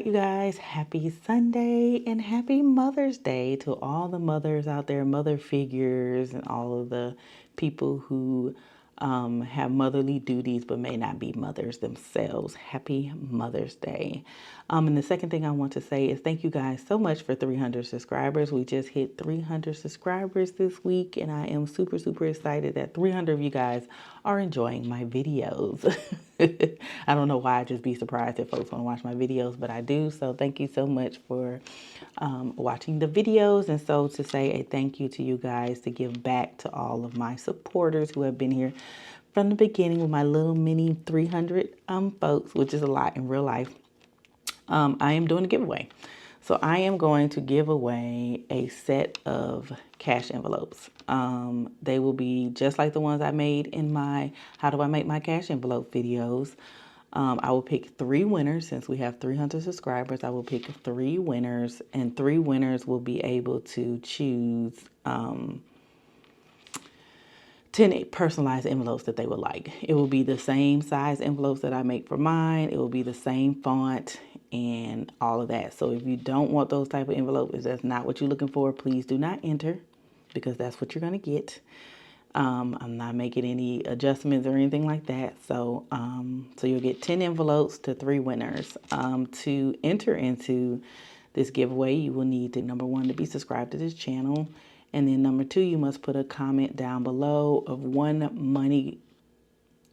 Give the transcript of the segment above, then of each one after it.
right, you guys, happy Sunday and happy Mother's Day to all the mothers out there, mother figures, and all of the people who have motherly duties but may not be mothers themselves. Happy Mother's Day. And the second thing I want to say is thank you guys so much for 300 subscribers. We just hit 300 subscribers this week, and I am super, super excited that 300 of you guys are enjoying my videos. I don't know why I'd just be surprised if folks want to watch my videos, but I do. So thank you so much for watching the videos. And so to say a thank you to you guys, to give back to all of my supporters who have been here from the beginning with my little mini 300 folks, which is a lot in real life. I am doing a giveaway. So I am going to give away a set of cash envelopes. They will be just like the ones I made in my How Do I Make My Cash Envelope videos. I will pick 3 winners. Since we have 300 subscribers, I will pick 3 winners, and 3 winners will be able to choose 10 personalized envelopes that they would like. It will be the same size envelopes that I make for mine. It will be the same font and all of that. So if you don't want those type of envelopes, if that's not what you're looking for, please do not enter, because that's what you're going to get. I'm not making any adjustments or anything like that. So so you'll get 10 envelopes to 3 winners. To enter into this giveaway, you will need to, number 1, to be subscribed to this channel. And then number 2, you must put a comment down below of one money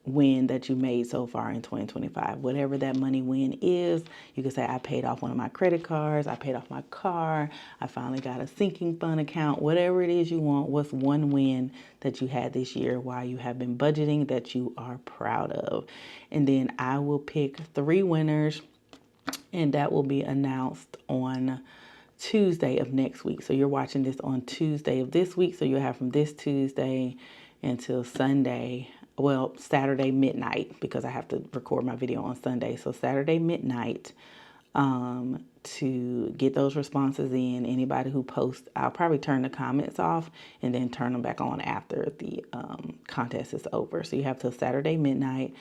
win that you made so far in 2025. Whatever that money win is, you can say, I paid off one of my credit cards, I paid off my car, I finally got a sinking fund account, whatever it is you want. What's one win that you had this year while you have been budgeting that you are proud of? And then I will pick 3 winners, and that will be announced on Tuesday of next week. So you're watching this on Tuesday of this week. So you'll have from this Tuesday until Sunday, well, Saturday midnight, because I have to record my video on Sunday. So Saturday midnight to get those responses in. Anybody who posts, I'll probably turn the comments off and then turn them back on after the contest is over. So you have till Saturday midnight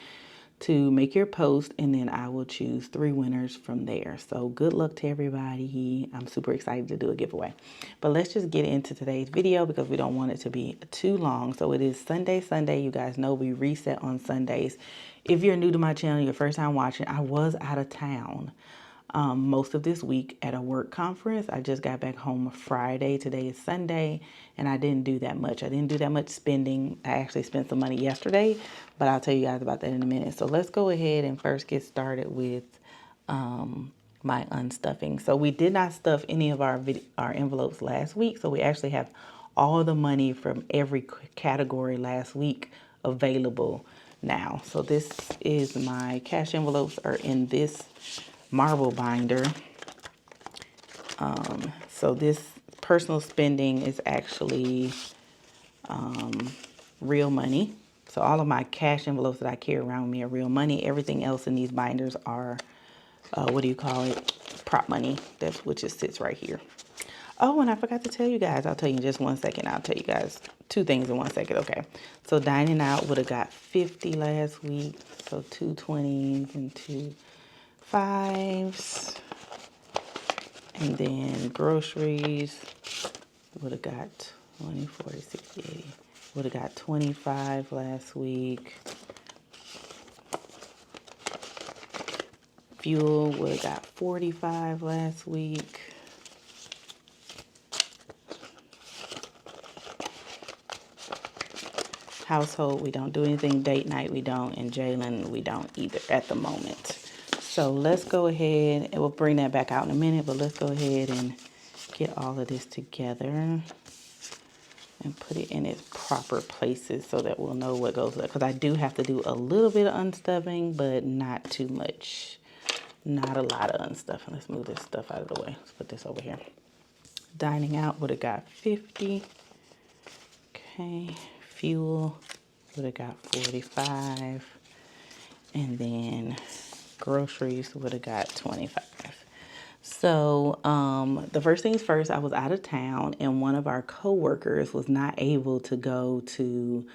to make your post, and then I will choose 3 winners from there. So good luck to everybody. I'm super excited to do a giveaway. But let's just get into today's video because we don't want it to be too long. So it is Sunday. You guys know we reset on Sundays. If you're new to my channel, your first time watching, I was out of town most of this week at a work conference. I just got back home Friday. Today is Sunday, and I didn't do that much. I didn't do that much spending. I actually spent some money yesterday, but I'll tell you guys about that in a minute. So let's go ahead and first get started with my unstuffing. So we did not stuff any of our envelopes last week. So we actually have all the money from every category last week available now. So this is my cash envelopes are in this marble binder. So this personal spending is actually real money. So all of my cash envelopes that I carry around with me are real money. Everything else in these binders are, what do you call it? Prop money, which sits right here. Oh, and I forgot to tell you guys. I'll tell you in just 1 second. I'll tell you guys 2 things in 1 second. Okay. So dining out would have got 50 last week. So 2 20s and 2 5s. And then groceries would have got 20, 40, 60, 80. Would have got 25 last week. Fuel would have got 45 last week. Household, we don't do anything. Date night, we don't. And Jalen, we don't either at the moment. So let's go ahead, and we'll bring that back out in a minute, but let's go ahead and get all of this together and put it in its proper places so that we'll know what goes there. Because I do have to do a little bit of unstuffing, but not too much. Not a lot of unstuffing. Let's move this stuff out of the way. Let's put this over here. Dining out would have got 50. Okay. Fuel would have got 45. And then groceries would have got 25. So the first things first, I was out of town, and one of our co-workers was not able to go to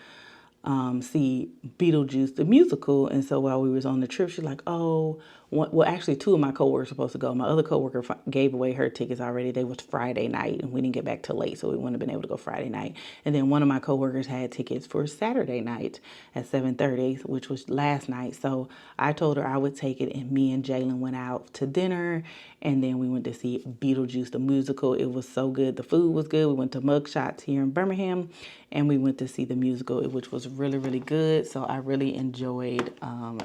see Beetlejuice the musical. And so while we was on the trip, she's like, oh, well, actually, two of my coworkers were supposed to go. My other coworker gave away her tickets already. They was Friday night, and we didn't get back till late, so we wouldn't have been able to go Friday night. And then one of my coworkers had tickets for Saturday night at 7:30, which was last night. So I told her I would take it, and me and Jalen went out to dinner, and then we went to see Beetlejuice the musical. It was so good. The food was good. We went to Mugshots here in Birmingham, and we went to see the musical, which was really, really good. So I really enjoyed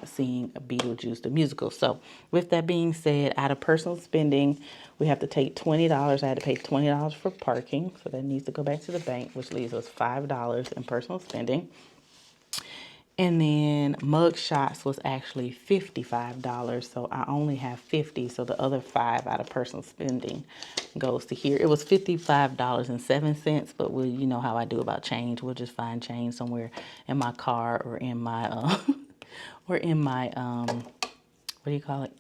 seeing Beetlejuice the musical. So with that being said, out of personal spending, we have to take $20. I had to pay $20 for parking, so that needs to go back to the bank, which leaves us $5 in personal spending. And then mug shots was actually $55, so I only have $50, so the other $5 out of personal spending goes to here. It was $55.07, but you know how I do about change. We'll just find change somewhere in my car or in my what do you call it?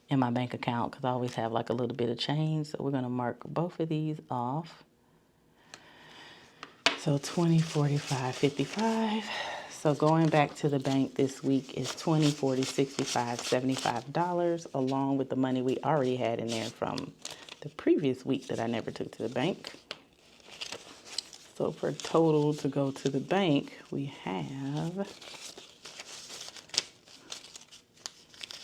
In my bank account, because I always have like a little bit of change. So we're gonna mark both of these off. So 20, 45, 55. So going back to the bank this week is 20, 40, 65, $75, along with the money we already had in there from the previous week that I never took to the bank. So for total to go to the bank, we have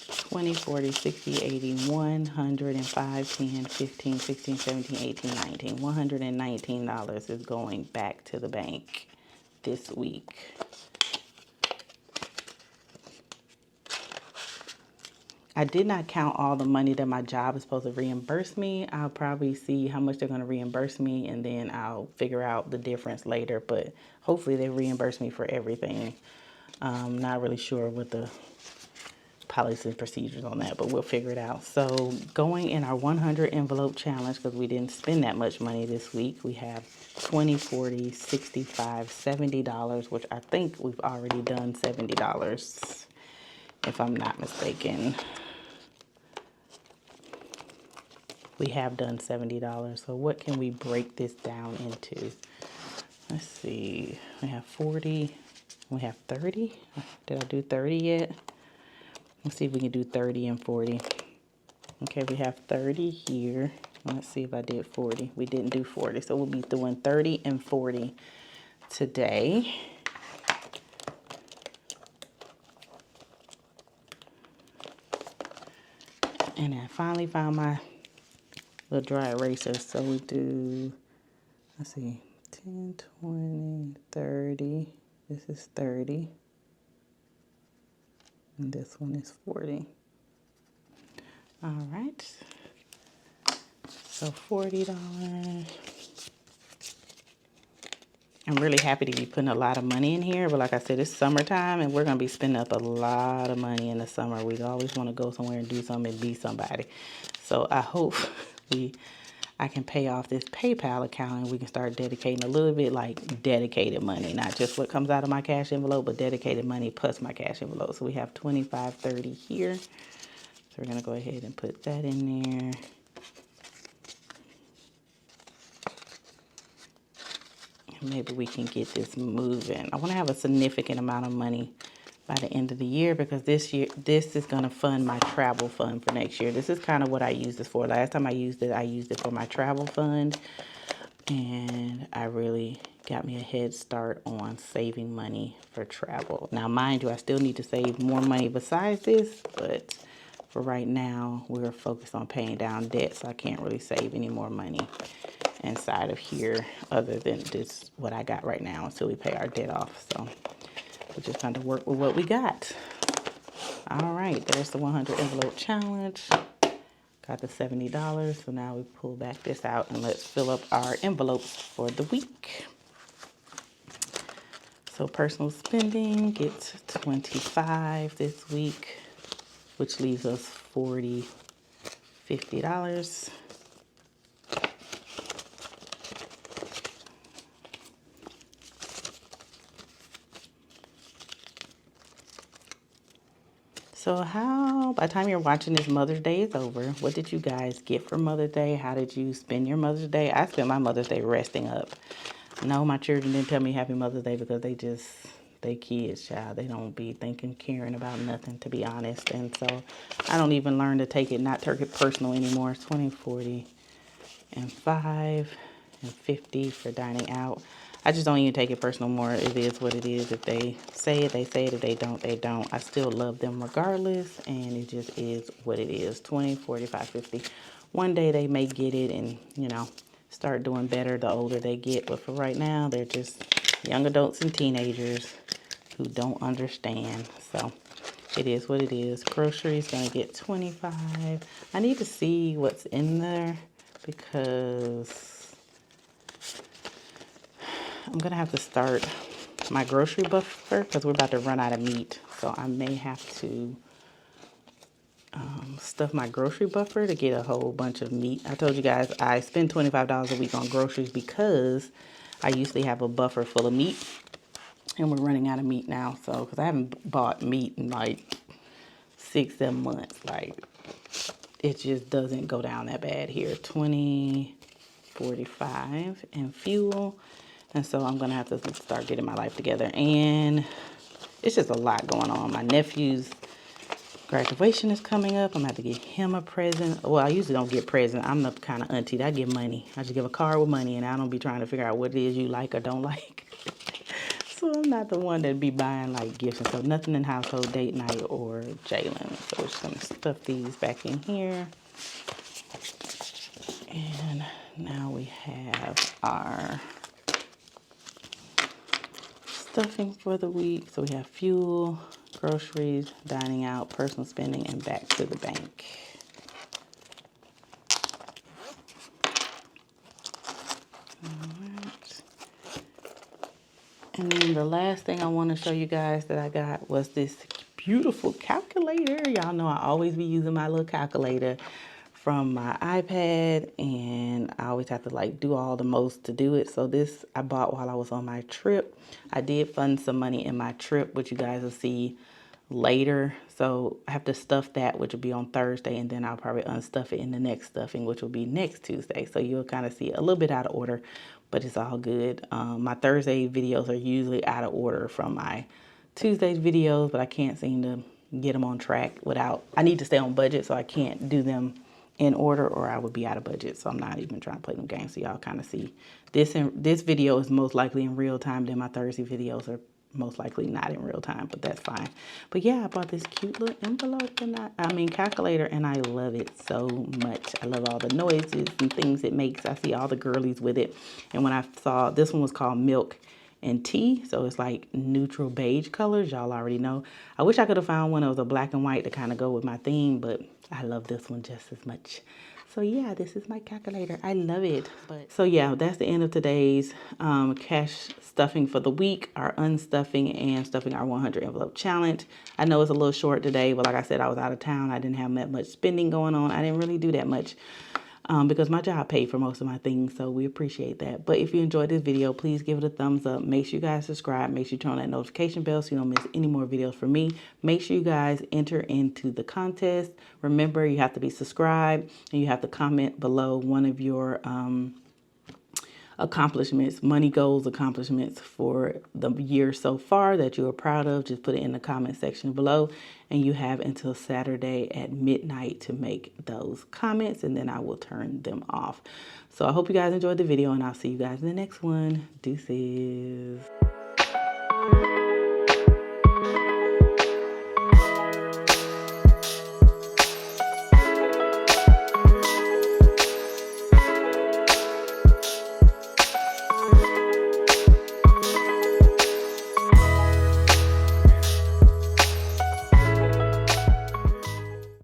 20, 40, 60, 80, 105, 10, 15, 16, 17, 18, 19. $119 is going back to the bank this week. I did not count all the money that my job is supposed to reimburse me. I'll probably see how much they're going to reimburse me, and then I'll figure out the difference later. But hopefully they reimburse me for everything. Not really sure what the policies and procedures on that, but we'll figure it out. So going in our 100 envelope challenge, because we didn't spend that much money this week, we have 20, 40, 65, $70, which I think we've already done $70, if I'm not mistaken. We have done $70. So what can we break this down into? Let's see. We have 40. We have 30. Did I do 30 yet? Let's see if we can do 30 and 40. Okay, we have 30 here. Let's see if I did 40. We didn't do 40, so we'll be doing 30 and 40 today. And I finally found my little dry eraser. So we do, let's see, 10, 20, 30. This is 30. And this one is 40. All right. So $40. I'm really happy to be putting a lot of money in here, but like I said, it's summertime and we're going to be spending up a lot of money in the summer. We always want to go somewhere and do something and be somebody. So I hope I can pay off this PayPal account and we can start dedicating a little bit, like dedicated money, not just what comes out of my cash envelope, but dedicated money plus my cash envelope. So we have 25, 30 here. So we're going to go ahead and put that in there. Maybe we can get this moving. I want to have a significant amount of money by the end of the year, because this is going to fund my travel fund for next year. This is kind of what I used this for. Last time I used it for my travel fund, and I really got me a head start on saving money for travel. Now, mind you, I still need to save more money besides this, but for right now, we're focused on paying down debt, so I can't really save any more money inside of here other than just what I got right now until we pay our debt off. So we'll just kind of work with what we got. All right, there's the 100 envelope challenge. Got the $70. So now we pull back this out and let's fill up our envelopes for the week. So personal spending gets 25 this week, which leaves us $40, $50. So by the time you're watching this, Mother's Day is over. What did you guys get for Mother's Day? How did you spend your Mother's Day? I spent my Mother's Day resting up. No, my children didn't tell me Happy Mother's Day because they just they kids, child. They don't be thinking, caring about nothing, to be honest. And so I don't even learn to take it personal anymore. 20, 40, and 5, and 50 for dining out. I just don't even take it personal more. It is what it is. If they say it, they say it. If they don't, they don't. I still love them regardless, and it just is what it is. 20, 45, 50. One day they may get it and, you know, start doing better the older they get. But for right now, they're just young adults and teenagers who don't understand. So it is what it is. Groceries gonna get 25. I need to see what's in there because I'm gonna have to start my grocery buffer because we're about to run out of meat. So I may have to stuff my grocery buffer to get a whole bunch of meat. I told you guys I spend $25 a week on groceries because I usually have a buffer full of meat, and we're running out of meat now. So because I haven't bought meat in like 6-7 months, like it just doesn't go down that bad here. 20, 45, and fuel. And so I'm gonna have to start getting my life together, and it's just a lot going on. My nephew's graduation is coming up. I'm gonna have to get him a present. Well, I usually don't get presents. I'm the kind of auntie that I give money. I just give a card with money, and I don't be trying to figure out what it is you like or don't like. So I'm not the one that be buying like gifts and stuff. Nothing in household date night or Jalen. So we're just gonna stuff these back in here. And now we have our stuffing for the week. So we have fuel, groceries, dining out, personal spending, and back to the bank. Alright. And then the last thing I want to show you guys that I got was this beautiful calculator. Y'all know I always be using my little calculator from my iPad, and I always have to like do all the most to do it. So this I bought while I was on my trip. I did fund some money in my trip, which you guys will see later. So I have to stuff that, which will be on Thursday, and then I'll probably unstuff it in the next stuffing, which will be next Tuesday. So you'll kind of see a little bit out of order, but it's all good. My Thursday videos are usually out of order from my Tuesday's videos, but I can't seem to get them on track without, I need to stay on budget, so I can't do them in order or I would be out of budget. So I'm not even trying to play them games. So y'all kind of see this. This video is most likely in real time. Then my Thursday videos are most likely not in real time, but that's fine. But yeah, I bought this cute little envelope and calculator, and I love it so much. I love all the noises and things it makes. I see all the girlies with it. And when I saw, this one was called Milk and Tea, so it's like neutral beige colors. Y'all already know. I wish I could have found one that was a black and white to kind of go with my theme, but I love this one just as much. So yeah, this is my calculator. I love it. But so yeah, that's the end of today's cash stuffing for the week, our unstuffing and stuffing our 100 envelope challenge. I know it's a little short today, but like I said, I was out of town. I didn't have that much spending going on. I didn't really do that much because my job paid for most of my things, so we appreciate that. But if you enjoyed this video, please give it a thumbs up. Make sure you guys subscribe. Make sure you turn on that notification bell so you don't miss any more videos from me. Make sure you guys enter into the contest. Remember, you have to be subscribed, and you have to comment below one of your accomplishments, money goals, accomplishments for the year so far that you are proud of. Just put it in the comment section below, and you have until Saturday at midnight to make those comments, and then I will turn them off. So I hope you guys enjoyed the video, and I'll see you guys in the next one. Deuces.